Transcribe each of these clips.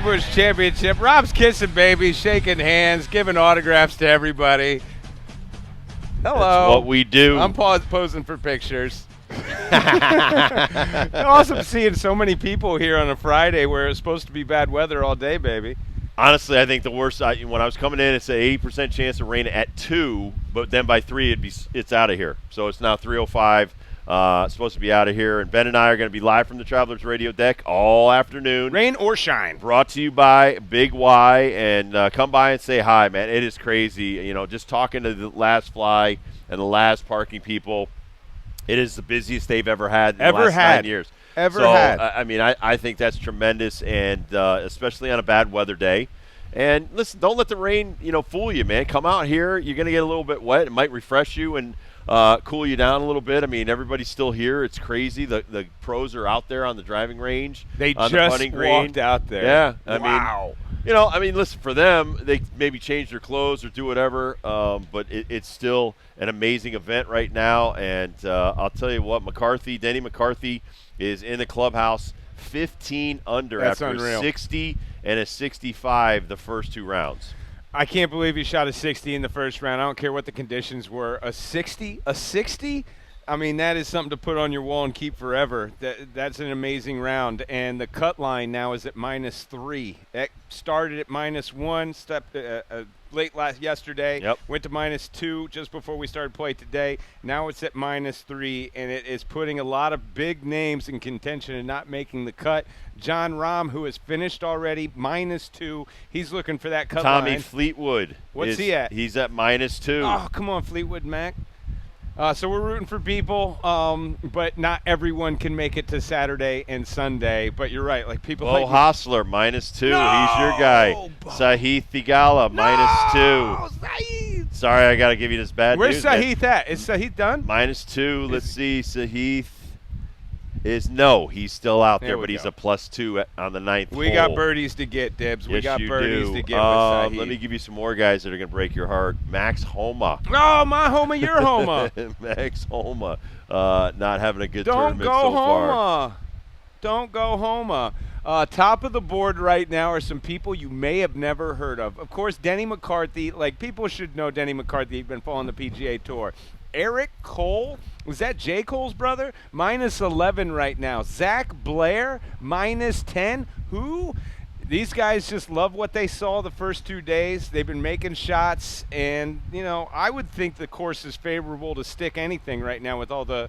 Busch Championship. Rob's kissing babies, shaking hands, giving autographs to everybody. Hello. That's what we do. I'm posing for pictures. Awesome seeing so many people here on a Friday where it's supposed to be bad weather all day, baby. Honestly, I think the worst. When I was coming in, it's an 80% chance of rain at 2, but then by 3, it's out of here. So it's now 3:05. It's supposed to be out of here, and Ben and I are going to be live from the Travelers Radio deck all afternoon. Rain or shine. Brought to you by Big Y, and come by and say hi, man. It is crazy. You know, just talking to the last fly and the last parking people, it is the busiest they've ever had in the last 9 years. I mean, I think that's tremendous, and especially on a bad weather day. And listen, don't let the rain, fool you, man. Come out here. You're going to get a little bit wet. It might refresh you and cool you down a little bit. I mean, everybody's still here. It's crazy. The pros are out there on the driving range. They on just the walked out there. Yeah. Wow. I mean, listen, for them, they maybe change their clothes or do whatever, but it's still an amazing event right now. And I'll tell you what, Denny McCarthy is in the clubhouse 15 under after unreal. a 60 and a 65 the first 2 rounds. I can't believe he shot a 60 in the first round. I don't care what the conditions were. A 60? I mean, that is something to put on your wall and keep forever. That's an amazing round. And the cut line now is at -3. It started at -1, stepped late yesterday, went to -2 just before we started play today. Now it's at -3, and it is putting a lot of big names in contention and not making the cut. John Rahm, who has finished already, -2. He's looking for that cut line. Tommy Fleetwood. What's he at? He's at -2. Oh, come on, Fleetwood Mac. So we're rooting for people, but not everyone can make it to Saturday and Sunday. But you're right, like people. Bo Hostler -2. No, he's your guy. Bo. Sahith Theegala -2. Sahith. Sorry, I got to give you this bad Where's news. Sahith at? Is Sahith done? -2. Let's see. Sahith he's still out there, but he's a +2 on the 9th hole. We got birdies to get, Dibs. We got birdies to get with Sahith. Let me give you some more guys that are going to break your heart. Max Homa. Oh, my Homa, your Homa. Max Homa not having a good tournament so Homa. far. Don't go Homa. Top of the board right now are some people you may have never heard of. Of course, Denny McCarthy. Like, people should know Denny McCarthy. He's been following the PGA Tour. Eric Cole, was that J. Cole's brother? -11 right now. Zach Blair, -10. Who? These guys just love what they saw the first 2 days. They've been making shots, and, I would think the course is favorable to stick anything right now with all the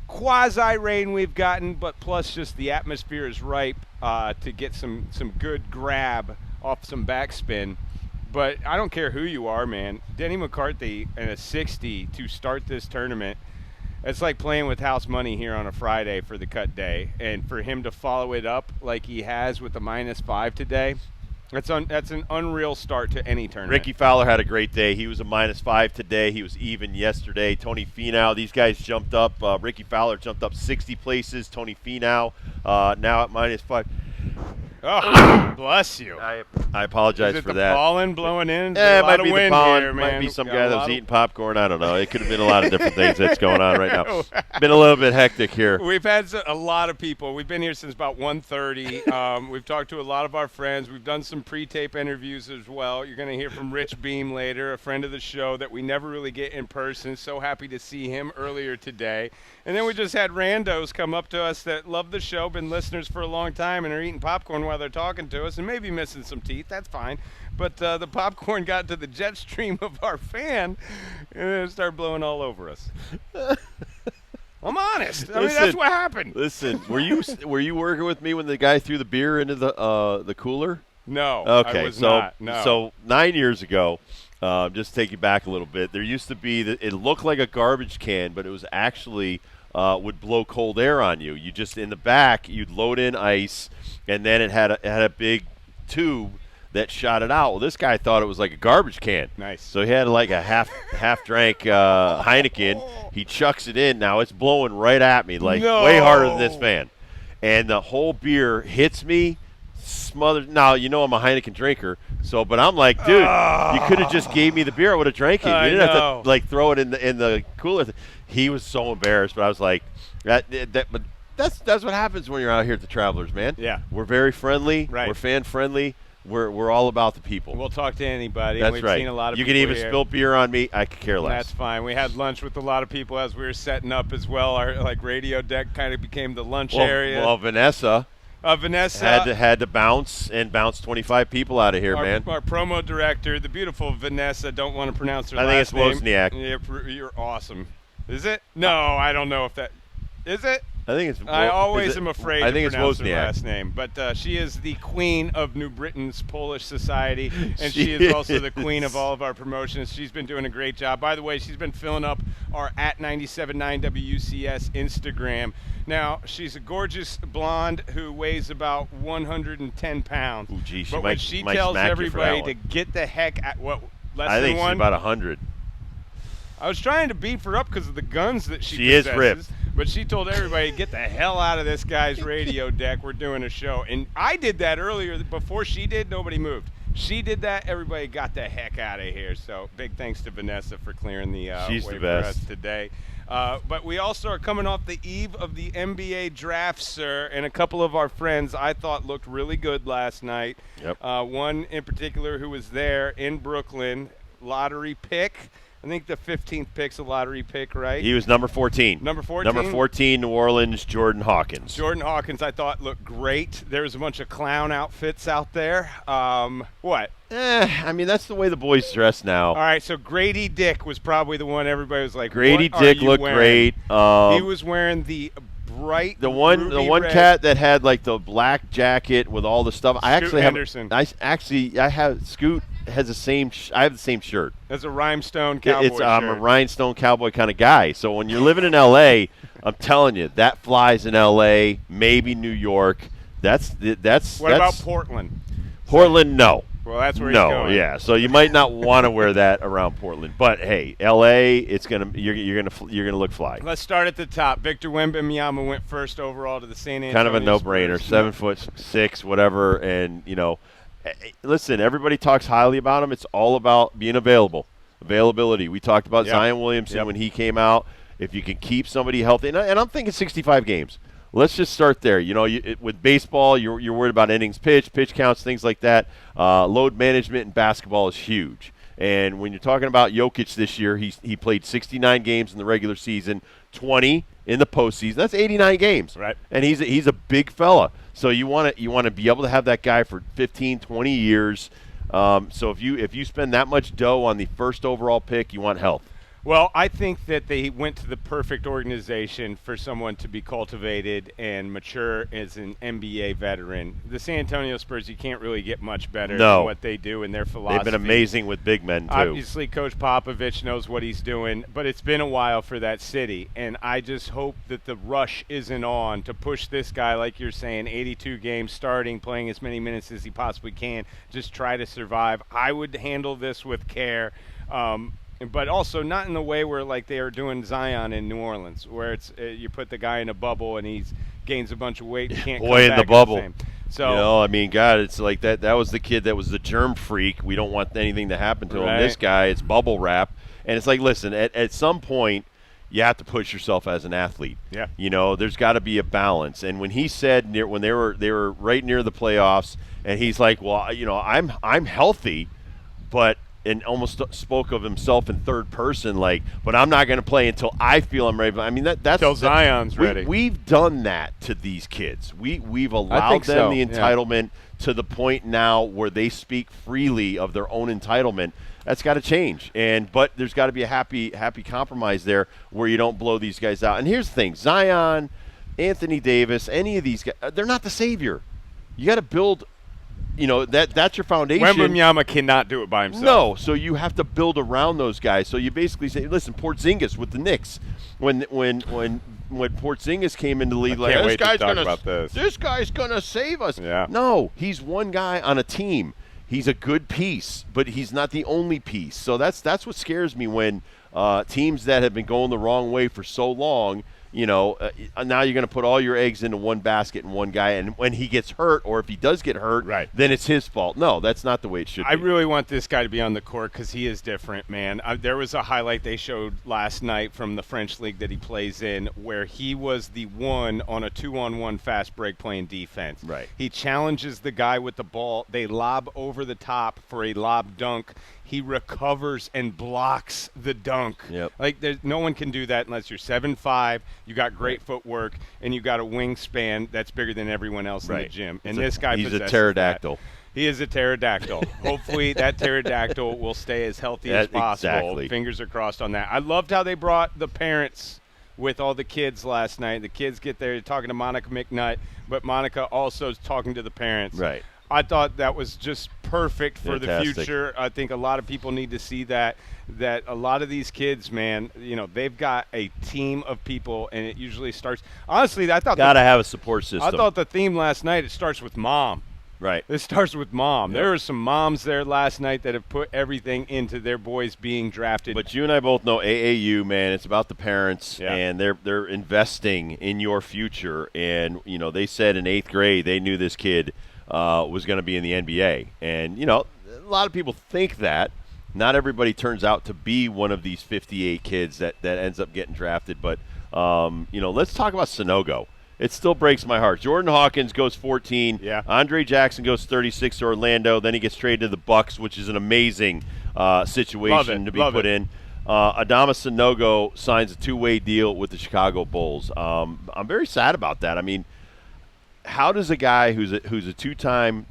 quasi-rain we've gotten, but plus just the atmosphere is ripe to get some good grab off some backspin. But I don't care who you are, man. Denny McCarthy and a 60 to start this tournament, it's like playing with house money here on a Friday for the cut day. And for him to follow it up like he has with the -5 today, that's an unreal start to any tournament. Ricky Fowler had a great day. He was a -5 today. He was even yesterday. Tony Finau, these guys jumped up. Ricky Fowler jumped up 60 places. Tony Finau now at -5. Oh, bless you. I apologize Is it for the that. pollen blowing in? Yeah, it might of be the wind pollen. here, Might man. be some Got guy a that lot was of- eating popcorn. I don't know. It could have been a lot of different things that's going on right now. Been a little bit hectic here. We've had a lot of people. We've been here since about 1:30. We've talked to a lot of our friends. We've done some pre-tape interviews as well. You're going to hear from Rich Beam later, a friend of the show that we never really get in person. So happy to see him earlier today. And then we just had randos come up to us that love the show, been listeners for a long time, and are eating popcorn while they're talking to us, and maybe missing some teeth. That's fine. But the popcorn got to the jet stream of our fan, and it started blowing all over us. I'm honest. I mean, that's what happened. Listen, were you working with me when the guy threw the beer into the cooler? No, Okay, I was not. No. So 9 years ago, just to take you back a little bit, there used to be it looked like a garbage can, but it was actually would blow cold air on you. You just in the back, you'd load in ice, and then it had a big tube that shot it out. Well, this guy thought it was like a garbage can. Nice. So he had like a half drank Heineken. He chucks it in. Now it's blowing right at me, like way harder than this fan. And the whole beer hits me, smothered. Now, I'm a Heineken drinker. But I'm like, dude, you could have just gave me the beer. I would have drank it. You didn't have to throw it in the cooler. He was so embarrassed, but I was like, but that's what happens when you're out here at the Travelers, man. Yeah. We're very friendly. Right. We're fan friendly. We're all about the people. We'll talk to anybody. That's We've right. seen a lot of you people can even here. spill beer on me. I could care less. That's fine. We had lunch with a lot of people as we were setting up as well. Our radio deck kind of became the lunch area. Well, Vanessa had to bounce 25 people out of here, man. Our promo director, the beautiful Vanessa, don't want to pronounce her I think last name. it's Wozniak. Yeah, you're awesome. Is it? No, I don't know if that is it. I think it's. I always am afraid to pronounce her Wozniak. last name, but she is the queen of New Britain's Polish Society, and she is also the queen of all of our promotions. She's been doing a great job. By the way, she's been filling up our @979 WCS Instagram. Now, she's a gorgeous blonde who weighs about 110 pounds. Ooh, gee, but when she tells everybody to get the heck out, less I than think one? she's about 100. I was trying to beef her up because of the guns that she is possesses, ripped. but she told everybody, get the hell out of this guy's radio deck. We're doing a show. And I did that earlier. Before she did, nobody moved. She did that. Everybody got the heck out of here. So big thanks to Vanessa for clearing the She's way the for best. us today. But we also are coming off the eve of the NBA draft, sir, and a couple of our friends I thought looked really good last night. Yep. One in particular who was there in Brooklyn, lottery pick. I think the 15th pick's a lottery pick, right? He was number 14. Number 14? Number 14, New Orleans, Jordan Hawkins. Jordan Hawkins, I thought, looked great. There was a bunch of clown outfits out there. What? I mean, that's the way the boys dress now. All right, so Grady Dick was probably the one everybody was like, Grady what Dick are you looked wearing? great. He was wearing the bright the one red. cat that had like the black jacket with all the stuff. Henderson. I have Scoot has the same. I have the same shirt. That's a rhinestone cowboy shirt. I'm a rhinestone cowboy kind of guy. So when you're living in L.A., I'm telling you that flies in L.A. Maybe New York. What about Portland? Portland, no. Well, that's where he's going. Yeah. So you might not want to wear that around Portland, but hey, L.A. You're gonna look fly. Let's start at the top. Victor Wembanyama went first overall to the San Antonio Kind of a no-brainer. Spurs. 7'6", whatever, and listen, everybody talks highly about him. It's all about being availability. We talked about Zion Williamson when he came out. If you can keep somebody healthy, and I'm thinking 65 games. Let's just start there. With baseball, you're worried about innings pitch counts, things like that. Load management in basketball is huge. And when you're talking about Jokic this year, he played 69 games in the regular season, 20 in the postseason. That's 89 games. Right. And he's a big fella. So you want to be able to have that guy for 15, 20 years. So if you spend that much dough on the first overall pick, you want health. Well, I think that they went to the perfect organization for someone to be cultivated and mature as an NBA veteran. The San Antonio Spurs, you can't really get much better than what they do in their philosophy. They've been amazing with big men, too. Obviously, Coach Popovich knows what he's doing, but it's been a while for that city, and I just hope that the rush isn't on to push this guy, like you're saying, 82 games starting, playing as many minutes as he possibly can, just try to survive. I would handle this with care. But also not in the way where like they are doing Zion in New Orleans, where it's you put the guy in a bubble and he gains a bunch of weight and can't come back in the bubble. the same. So God, it's like that. That was the kid that was the germ freak. We don't want anything to happen to him. This guy, it's bubble wrap, and it's like, listen, at some point, you have to push yourself as an athlete. Yeah. There's got to be a balance. And when he said when they were right near the playoffs, and he's like, well, I'm healthy, but. And almost spoke of himself in third person, but I'm not going to play until I feel I'm ready. I mean, that's until Zion's ready. We've done that to these kids. We've allowed them the entitlement to the point now where they speak freely of their own entitlement. That's got to change, but there's got to be a happy compromise there where you don't blow these guys out. And here's the thing: Zion, Anthony Davis, any of these guys, they're not the savior. You got to build. That's your foundation. Wembanyama cannot do it by himself. No, so you have to build around those guys. So you basically say, listen, Porzingis with the Knicks, when Porzingis came into the league, this guy's gonna save us. Yeah. No, he's one guy on a team. He's a good piece, but he's not the only piece. So that's what scares me when teams that have been going the wrong way for so long, now you're going to put all your eggs into one basket and one guy, and when he gets hurt, or if he does get hurt, right, then it's his fault. No, that's not the way it should be. I really want this guy to be on the court because he is different, man. There was a highlight they showed last night from the French league that he plays in where he was the one on a 2-on-1 fast break playing defense. Right. He challenges the guy with the ball. They lob over the top for a lob dunk. He recovers and blocks the dunk. Yep. Like, no one can do that unless you're 7'5", you got great footwork, and you got a wingspan that's bigger than everyone else in the gym. And this guy he's possesses a pterodactyl. That. He is a pterodactyl. Hopefully that pterodactyl will stay as healthy as possible. Exactly. Fingers are crossed on that. I loved how they brought the parents with all the kids last night. The kids get there talking to Monica McNutt, but Monica also is talking to the parents. Right. I thought that was just perfect for Fantastic. the future. I think a lot of people need to see that a lot of these kids, man, they've got a team of people, and it usually starts – honestly, I thought – got to have a support system. I thought the theme last night, it starts with mom. Right. It starts with mom. Yep. There were some moms there last night that have put everything into their boys being drafted. But you and I both know AAU, man, it's about the parents, and they're investing in your future. And, they said in 8th grade they knew this kid was going to be in the NBA. And, a lot of people think that. Not everybody turns out to be one of these 58 kids that ends up getting drafted. But, let's talk about Sanogo. It still breaks my heart. Jordan Hawkins goes 14. Yeah. Andre Jackson goes 36 to Orlando. Then he gets traded to the Bucks, which is an amazing situation to be put in. Adama Sanogo signs a 2-way deal with the Chicago Bulls. I'm very sad about that. I mean, how does a guy who's a 2-time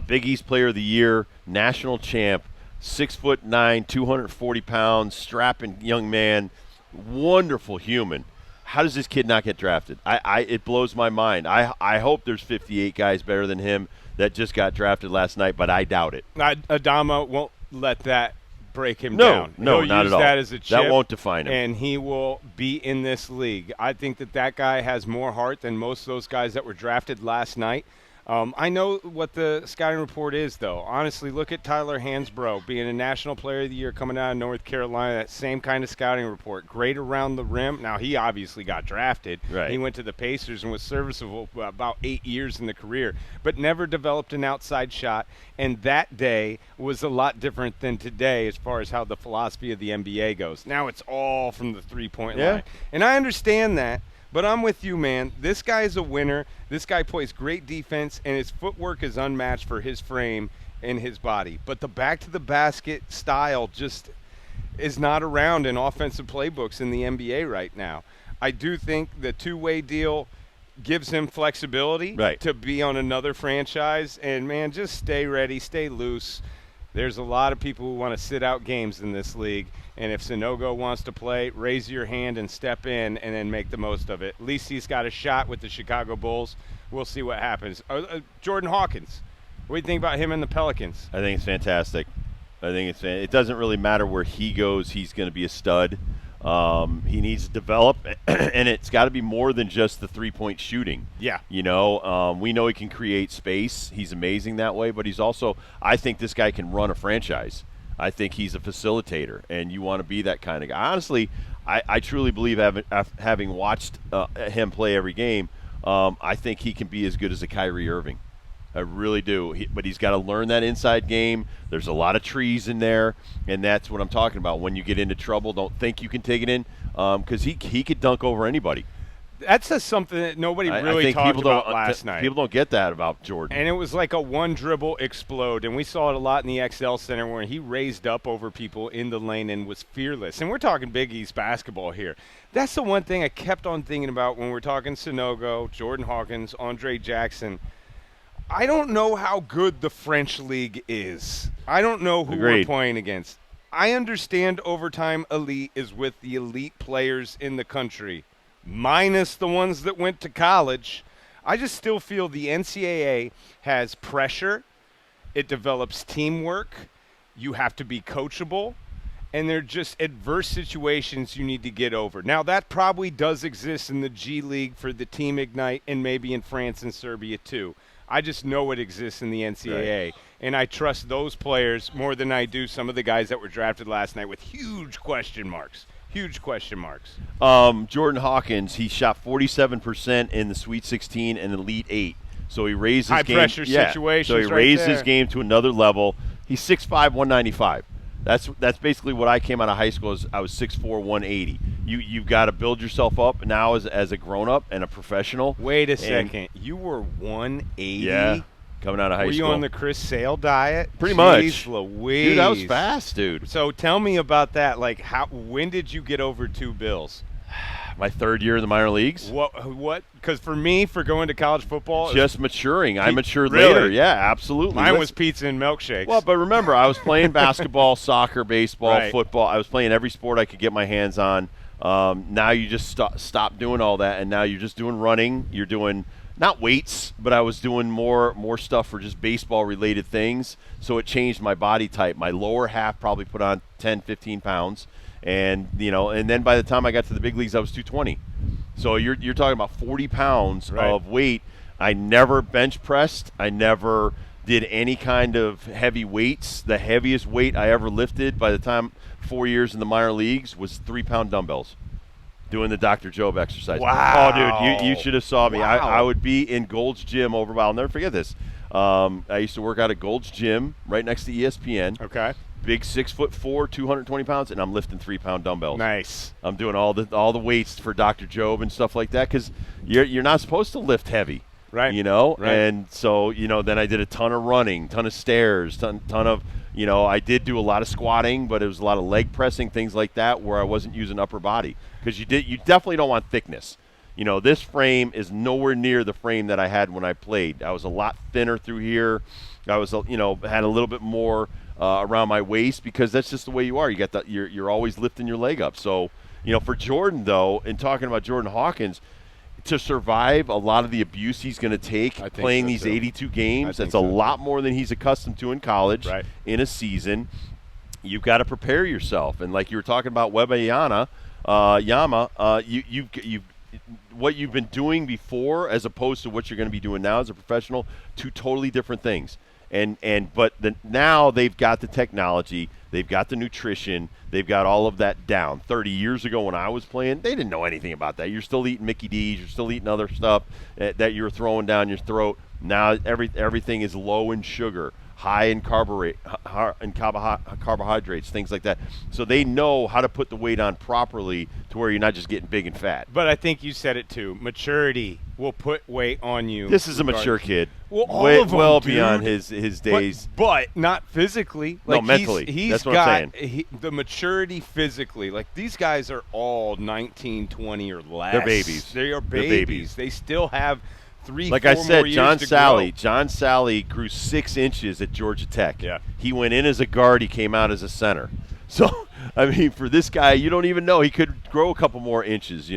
Big East Player of the Year, national champ, 6'9", 240 pounds, strapping young man, wonderful human, how does this kid not get drafted? It blows my mind. I hope there's 58 guys better than him that just got drafted last night, but I doubt it. Adama won't let that break him down. No, He'll not use at all. that as a chip, that won't define him. And he will be in this league. I think that guy has more heart than most of those guys that were drafted last night. I know what the scouting report is, though. Honestly, look at Tyler Hansbrough being a National Player of the Year coming out of North Carolina. That same kind of scouting report. Great around the rim. Now, he obviously got drafted. Right. He went to the Pacers and was serviceable about 8 years in the career, but never developed an outside shot. And that day was a lot different than today as far as how the philosophy of the NBA goes. Now it's all from the three-point line. And I understand that. But I'm with you, man. This guy is a winner. This guy plays great defense, and his footwork is unmatched for his frame and his body. But the back-to-the-basket style just is not around in offensive playbooks in the NBA right now. I do think the 2-way deal gives him flexibility to be on another franchise. And, man, just stay ready, stay loose. There's a lot of people who want to sit out games in this league. And if Sanogo wants to play, raise your hand and step in and then make the most of it. At least he's got a shot with the Chicago Bulls. We'll see what happens. Jordan Hawkins, what do you think about him and the Pelicans? I think it's fantastic. It doesn't really matter where he goes. He's going to be a stud. He needs to develop, and it's got to be more than just the three-point shooting. Yeah. We know he can create space. He's amazing that way, but he's also – I think this guy can run a franchise. I think he's a facilitator, and you want to be that kind of guy. Honestly, I truly believe, having watched him play every game, I think he can be as good as a Kyrie Irving. I really do. But he's got to learn that inside game. There's a lot of trees in there, and that's what I'm talking about. When you get into trouble, don't think you can take it in, because he could dunk over anybody. That's just something that nobody really talked about last night. People don't get that about Jordan. And it was like a one-dribble explode, and we saw it a lot in the XL Center where he raised up over people in the lane and was fearless. And we're talking Big East basketball here. That's the one thing I kept on thinking about when we're talking Sanogo, Jordan Hawkins, Andre Jackson. I don't know how good the French league is. I don't know who we're playing against. I understand Overtime Elite is with the elite players in the country, minus the ones that went to college. I just still feel the NCAA has pressure. It develops teamwork. You have to be coachable. And they're just adverse situations you need to get over. Now, that probably does exist in the G League for the Team Ignite and maybe in France and Serbia too. I just know it exists in the NCAA. Right. And I trust those players more than I do some of the guys that were drafted last night with huge question marks. huge question marks. Jordan Hawkins, he shot 47% in the Sweet 16 and Elite 8. So he raised his game. High-pressure situations. So he right raised there. his game to another level. He's 6'5", 195. That's basically what I came out of high school as. I was 6'4", 180. You've got to build yourself up now as a grown-up and a professional. Wait a second. You were 180? Yeah, coming out of high school. Were you on the Chris Sale diet? Pretty Jeez much. Louise. Dude, that was fast, dude. So tell me about that. Like, when did you get over 2 bills? My 3rd year in the minor leagues. What? Because for me, for going to college football, just maturing. I matured really? later. Yeah, absolutely. Mine was pizza and milkshakes. Well, but remember, I was playing basketball, soccer, baseball, Right. football. I was playing every sport I could get my hands on. Now you just stop doing all that, and now you're just doing running. You're doing not weights, but I was doing more stuff for just baseball-related things. So it changed my body type. My lower half probably put on 10, 15 pounds. And and then by the time I got to the big leagues, I was 220. So you're talking about 40 pounds Right. of weight. I never bench pressed. I never did any kind of heavy weights. The heaviest weight I ever lifted by the time 4 years in the minor leagues was 3-pound dumbbells, doing the Dr. Job exercise. Wow. Oh, dude, you should have saw me. Wow. I would be in Gold's Gym over. I'll never forget this. I used to work out at Gold's Gym right next to ESPN. Okay. Big 6'4", 220 pounds, and I'm lifting 3-pound dumbbells. Nice. I'm doing all the weights for Dr. Job and stuff like that because you're not supposed to lift heavy, Right. Right. Right. And so then I did a ton of running, ton of stairs, ton of I did do a lot of squatting, but it was a lot of leg pressing, things like that, where I wasn't using upper body because you definitely don't want thickness. This frame is nowhere near the frame that I had when I played. I was a lot thinner through here. I was had a little bit more around my waist because that's just the way you are. You got that you're always lifting your leg up. So, for Jordan though, and talking about Jordan Hawkins, to survive a lot of the abuse he's going to take playing so these too. 82 games, that's so a lot more than he's accustomed to in college Right. in a season. You've got to prepare yourself. And like you were talking about Yama, you've what you've been doing before as opposed to what you're going to be doing now as a professional, 2 totally different things. But now they've got the technology, they've got the nutrition, they've got all of that down. 30 years ago when I was playing, they didn't know anything about that. You're still eating Mickey D's, you're still eating other stuff that you're throwing down your throat. Now everything is low in sugar, high in carbohydrates, things like that. So they know how to put the weight on properly to where you're not just getting big and fat. But I think you said it too. Maturity will put weight on you. This is a mature kid. Well, all of them, well dude. beyond his days. But not physically. No, Like mentally. He's That's what got I'm saying. The maturity physically. Like these guys are all 19, 20 or less. They're babies. They are They're babies. babies. They still have 3, Like 4 I said, more John years to Sally. grow. John Sally grew 6 inches at Georgia Tech. Yeah. He went in as a guard. He came out as a center. So, I mean, for this guy, you don't even know. He could grow a couple more inches,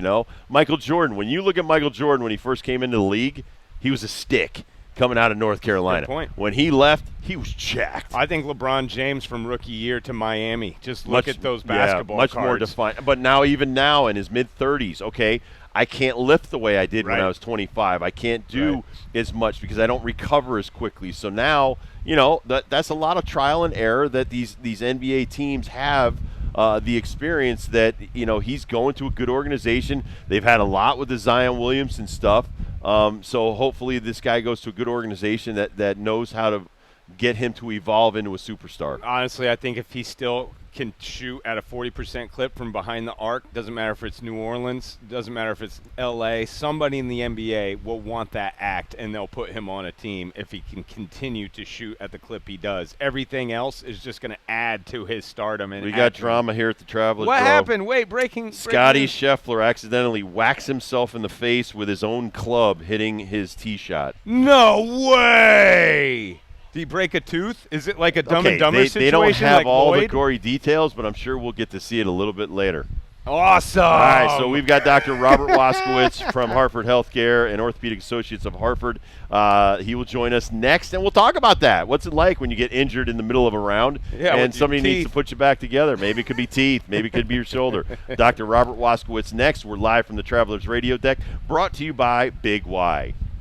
Michael Jordan, when you look at Michael Jordan when he first came into the league, he was a stick coming out of North Carolina. Good point. When he left, he was jacked. I think LeBron James from rookie year to Miami. Just look at those basketball much cards. more defined. But even now in his mid-30s, okay, I can't lift the way I did when Right. I was 25. I can't do Right. as much because I don't recover as quickly. So now, that's a lot of trial and error that these NBA teams have. The experience that he's going to a good organization. They've had a lot with the Zion Williamson stuff. So hopefully this guy goes to a good organization that knows how to get him to evolve into a superstar. Honestly, I think if he still can shoot at a 40% clip from behind the arc, doesn't matter if it's New Orleans, doesn't matter if it's LA, somebody in the NBA will want that act and they'll put him on a team if he can continue to shoot at the clip he does. Everything else is just going to add to his stardom. And We got drama here at the Travelers. What bro. happened? Wait, breaking Scotty news. Scheffler accidentally whacks himself in the face with his own club hitting his tee shot. No way! Did he break a tooth? Is it like a Dumb and Dumber situation? They don't have like all the Lloyd? gory details, but I'm sure we'll get to see it a little bit later. Awesome! All right, so we've got Dr. Robert Waskowitz from Hartford Healthcare and Orthopedic Associates of Hartford. He will join us next, and we'll talk about that. What's it like when you get injured in the middle of a round and somebody needs to put you back together? Maybe it could be teeth. Maybe it could be your shoulder. Dr. Robert Waskowitz next. We're live from the Travelers Radio Deck, brought to you by Big Y.